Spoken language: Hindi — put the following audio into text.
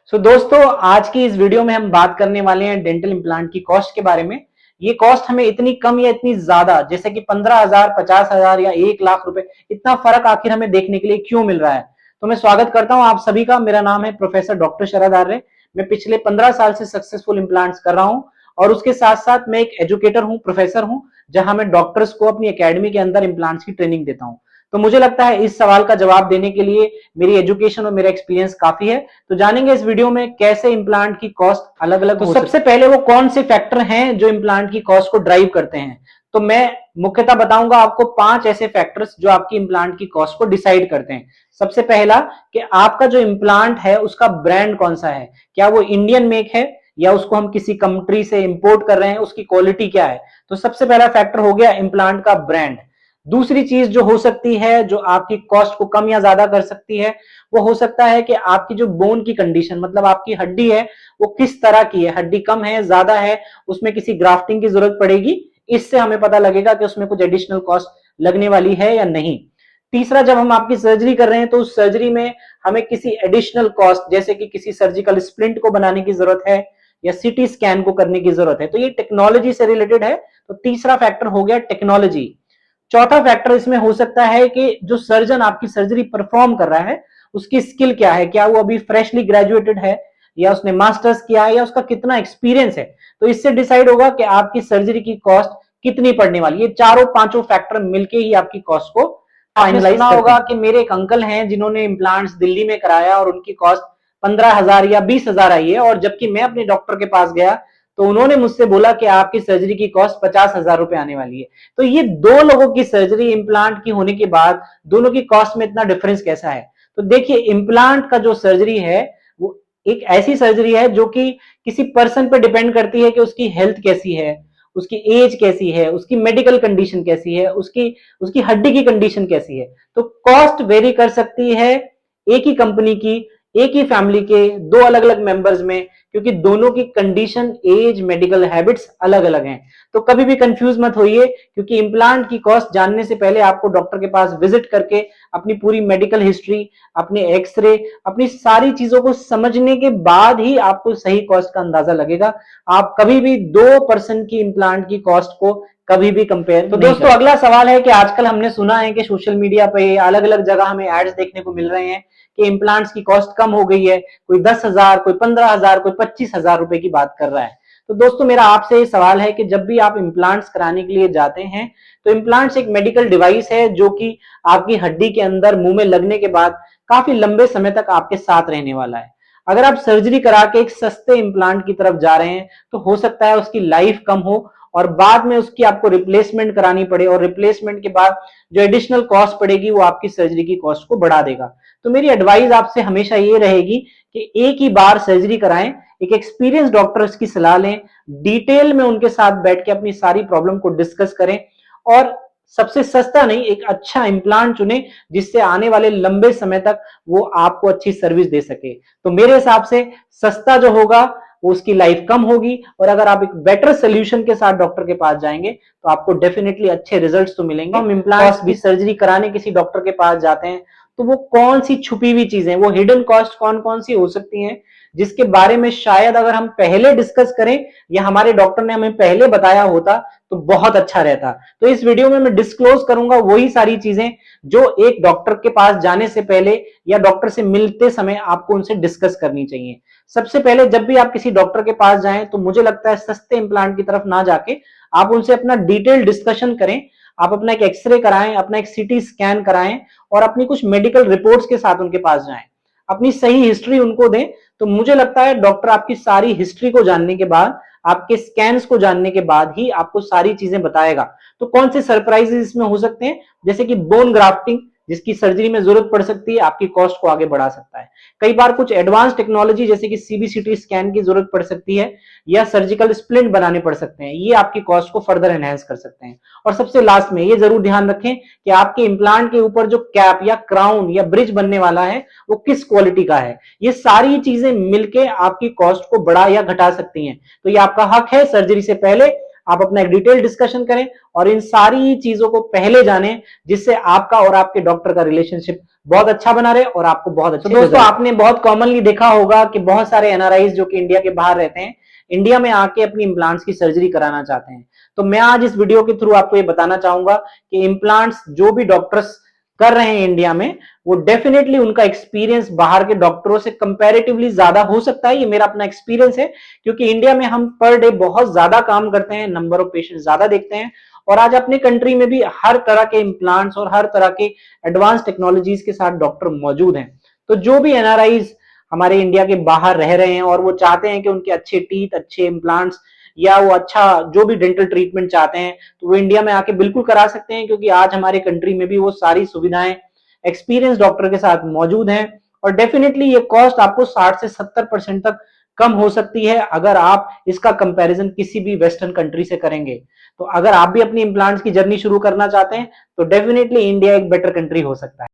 दोस्तों, आज की इस वीडियो में हम बात करने वाले हैं डेंटल इम्प्लांट की कॉस्ट के बारे में। ये कॉस्ट हमें इतनी कम या इतनी ज्यादा, जैसे कि 15,000, 50,000 या 1 लाख रुपए, इतना फर्क आखिर हमें देखने के लिए क्यों मिल रहा है। तो मैं स्वागत करता हूं आप सभी का। मेरा नाम है प्रोफेसर डॉक्टर शरद आर्य। मैं पिछले 15 साल से सक्सेसफुल इम्प्लांट्स कर रहा हूं और उसके साथ साथ मैं एक एजुकेटर हूं, प्रोफेसर हूं, जहां मैं डॉक्टर्स को अपनी एकेडमी के अंदर इम्प्लांट्स की ट्रेनिंग देता हूं। तो मुझे लगता है इस सवाल का जवाब देने के लिए मेरी एजुकेशन और मेरा एक्सपीरियंस काफी है। तो जानेंगे इस वीडियो में कैसे इम्प्लांट की कॉस्ट अलग अलग हो सकती है। सबसे पहले वो कौन से फैक्टर हैं जो इम्प्लांट की कॉस्ट को ड्राइव करते हैं। तो मैं मुख्यतः बताऊंगा आपको 5 ऐसे फैक्टर्स जो आपकी इम्प्लांट की कॉस्ट को डिसाइड करते हैं। सबसे पहला कि आपका जो इम्प्लांट है उसका ब्रांड कौन सा है, क्या वो इंडियन मेक है या उसको हम किसी कंट्री से इंपोर्ट कर रहे हैं, उसकी क्वालिटी क्या है। तो सबसे पहला फैक्टर हो गया इम्प्लांट का ब्रांड। दूसरी चीज जो हो सकती है, जो आपकी कॉस्ट को कम या ज्यादा कर सकती है, वो हो सकता है कि आपकी जो बोन की कंडीशन, मतलब आपकी हड्डी है वो किस तरह की है, हड्डी कम है, ज्यादा है, उसमें किसी ग्राफ्टिंग की जरूरत पड़ेगी। इससे हमें पता लगेगा कि उसमें कुछ एडिशनल कॉस्ट लगने वाली है या नहीं। तीसरा, जब हम आपकी सर्जरी कर रहे हैं तो उस सर्जरी में हमें किसी एडिशनल कॉस्ट, जैसे कि किसी सर्जिकल स्प्लिंट को बनाने की जरूरत है या सीटी स्कैन को करने की जरूरत है, तो ये टेक्नोलॉजी से रिलेटेड है। तो तीसरा फैक्टर हो गया टेक्नोलॉजी। चौथा फैक्टर इसमें हो सकता है कि जो सर्जन आपकी सर्जरी परफॉर्म कर रहा है उसकी स्किल क्या है, क्या वो अभी फ्रेशली ग्रेजुएटेड है या उसने मास्टर्स किया है या उसका कितना एक्सपीरियंस है। तो इससे डिसाइड होगा कि आपकी सर्जरी की कॉस्ट कितनी पड़ने वाली है। चारों पांचों फैक्टर मिलके ही आपकी कॉस्ट को फाइनलाइज करना होगा। कि मेरे एक अंकल हैं जिन्होंने इम्प्लांट्स दिल्ली में कराया और उनकी कॉस्ट 15,000 या 20,000 आई है, और जबकि मैं अपने डॉक्टर के पास गया तो उन्होंने मुझसे बोला कि आपकी सर्जरी की कॉस्ट 50,000 रुपए आने वाली है। तो ये दो लोगों की सर्जरी इम्प्लांट की होने के बाद दोनों की कॉस्ट में इतना डिफरेंस कैसा है। तो देखिए, इम्प्लांट का जो सर्जरी है वो एक ऐसी सर्जरी है जो कि किसी पर्सन पे डिपेंड करती है कि उसकी हेल्थ कैसी है, उसकी एज कैसी है, उसकी मेडिकल कंडीशन कैसी है, उसकी उसकी हड्डी की कंडीशन कैसी है। तो कॉस्ट वेरी कर सकती है एक ही कंपनी की, एक ही फैमिली के दो अलग अलग मेंबर्स में, क्योंकि दोनों की कंडीशन, एज, मेडिकल हैबिट्स अलग अलग हैं। तो कभी भी कंफ्यूज मत होइए, क्योंकि इम्प्लांट की कॉस्ट जानने से पहले आपको डॉक्टर के पास विजिट करके अपनी पूरी मेडिकल हिस्ट्री, अपने एक्सरे, अपनी सारी चीजों को समझने के बाद ही आपको सही कॉस्ट का अंदाजा लगेगा। आप कभी भी 2% की इम्प्लांट की कॉस्ट को कभी भी कंपेयर। तो दोस्तों, अगला सवाल है कि आजकल हमने सुना है कि सोशल मीडिया पे अलग अलग जगह हमें एड्स देखने को मिल रहे हैं कि इम्प्लांट्स की कॉस्ट कम हो गई है। कोई 10,000, कोई 15,000, कोई 25,000 रुपए की बात कर रहा है। तो दोस्तों, मेरा आपसे ये सवाल है कि जब भी आप इम्प्लांट्स कराने के लिए जाते हैं तो इम्प्लांट्स एक मेडिकल डिवाइस है जो कि आपकी हड्डी के अंदर मुंह में लगने के बाद काफी लंबे समय तक आपके साथ रहने वाला है। अगर आप सर्जरी करा के एक सस्ते इम्प्लांट की तरफ जा रहे हैं तो हो सकता है उसकी लाइफ कम हो और बाद में उसकी आपको रिप्लेसमेंट करानी पड़े, और रिप्लेसमेंट के बाद जो एडिशनल कॉस्ट पड़ेगी वो आपकी सर्जरी की कॉस्ट को बढ़ा देगा। तो मेरी एडवाइस आपसे हमेशा ये रहेगी कि एक ही बार सर्जरी कराएं, एक एक्सपीरियंस डॉक्टर की सलाह लें, डिटेल में उनके साथ बैठ के अपनी सारी प्रॉब्लम को डिस्कस करें, और सबसे सस्ता नहीं, एक अच्छा इम्प्लांट चुने जिससे आने वाले लंबे समय तक वो आपको अच्छी सर्विस दे सके। तो मेरे हिसाब से सस्ता जो होगा वो उसकी लाइफ कम होगी, और अगर आप एक बेटर सोल्यूशन के साथ डॉक्टर के पास जाएंगे तो आपको डेफिनेटली अच्छे रिजल्ट्स तो मिलेंगे। हम इम्प्लांट्स भी सर्जरी कराने किसी डॉक्टर के पास जाते हैं तो वो कौन सी छुपी हुई चीजें, वो हिडन कॉस्ट कौन कौन सी हो सकती हैं जिसके बारे में शायद अगर हम पहले डिस्कस करें या हमारे डॉक्टर ने हमें पहले बताया होता तो बहुत अच्छा रहता। तो इस वीडियो में मैं डिस्क्लोज करूंगा वही सारी चीजें जो एक डॉक्टर के पास जाने से पहले या डॉक्टर से मिलते समय आपको उनसे डिस्कस करनी चाहिए। सबसे पहले जब भी आप किसी डॉक्टर के पास जाएं तो मुझे लगता है सस्ते इम्प्लांट की तरफ ना जाके आप उनसे अपना डिटेल डिस्कशन करें। आप अपना एक एक्सरे कराएं, अपना एक सीटी स्कैन कराएं और अपनी कुछ मेडिकल रिपोर्ट्स के साथ उनके पास जाएं, अपनी सही हिस्ट्री उनको दें। तो मुझे लगता है डॉक्टर आपकी सारी हिस्ट्री को जानने के बाद, आपके स्कैन्स को जानने के बाद ही आपको सारी चीजें बताएगा। तो कौन से सरप्राइजेस इसमें हो सकते हैं, जैसे कि बोन ग्राफ्टिंग, जिसकी सर्जरी में जरूरत पड़ सकती है, आपकी कॉस्ट को आगे बढ़ा सकता है। कई बार कुछ एडवांस टेक्नोलॉजी जैसे कि सीबीसीटी स्कैन की जरूरत पड़ सकती है या सर्जिकल स्प्लिंट बनाने पड़ सकते हैं, ये आपकी कॉस्ट को फर्दर एनहेंस कर सकते हैं। और सबसे लास्ट में ये जरूर ध्यान रखें कि आपके इम्प्लांट के ऊपर जो कैप या क्राउन या ब्रिज बनने वाला है वो किस क्वालिटी का है। ये सारी चीजें मिलके आपकी कॉस्ट को बढ़ा या घटा सकती हैं। तो ये आपका हक है सर्जरी से पहले आप अपना एक डिटेल डिस्कशन करें और इन सारी चीजों को पहले जानें, जिससे आपका और आपके डॉक्टर का रिलेशनशिप बहुत अच्छा बना रहे और आपको बहुत अच्छा। तो दोस्तों, आपने बहुत कॉमनली देखा होगा कि बहुत सारे एनआरआईज जो कि इंडिया के बाहर रहते हैं, इंडिया में आके अपनी इम्प्लांट्स की सर्जरी कराना चाहते हैं। तो मैं आज इस वीडियो के थ्रू आपको ये बताना चाहूंगा कि इम्प्लांट्स जो भी डॉक्टर्स कर रहे हैं इंडिया में, वो डेफिनेटली उनका एक्सपीरियंस बाहर के डॉक्टरों से कंपैरेटिवली ज्यादा हो सकता है। ये मेरा अपना एक्सपीरियंस है, क्योंकि इंडिया में हम पर डे बहुत ज्यादा काम करते हैं, नंबर ऑफ पेशेंट ज्यादा देखते हैं, और आज अपने कंट्री में भी हर तरह के इम्प्लांट्स और हर तरह के एडवांस टेक्नोलॉजीज के साथ डॉक्टर मौजूद हैं। तो जो भी एनआरआईज हमारे इंडिया के बाहर रह रहे हैं और वो चाहते हैं कि उनके अच्छे टीथ, अच्छे इम्प्लांट्स या वो अच्छा जो भी डेंटल ट्रीटमेंट चाहते हैं, तो वो इंडिया में आके बिल्कुल करा सकते हैं, क्योंकि आज हमारे कंट्री में भी वो सारी सुविधाएं एक्सपीरियंस डॉक्टर के साथ मौजूद हैं। और डेफिनेटली ये कॉस्ट आपको 60 से 70% तक कम हो सकती है अगर आप इसका कंपैरिजन किसी भी वेस्टर्न कंट्री से करेंगे। तो अगर आप भी अपनी इम्प्लांट्स की जर्नी शुरू करना चाहते हैं, तो डेफिनेटली इंडिया एक बेटर कंट्री हो सकता है।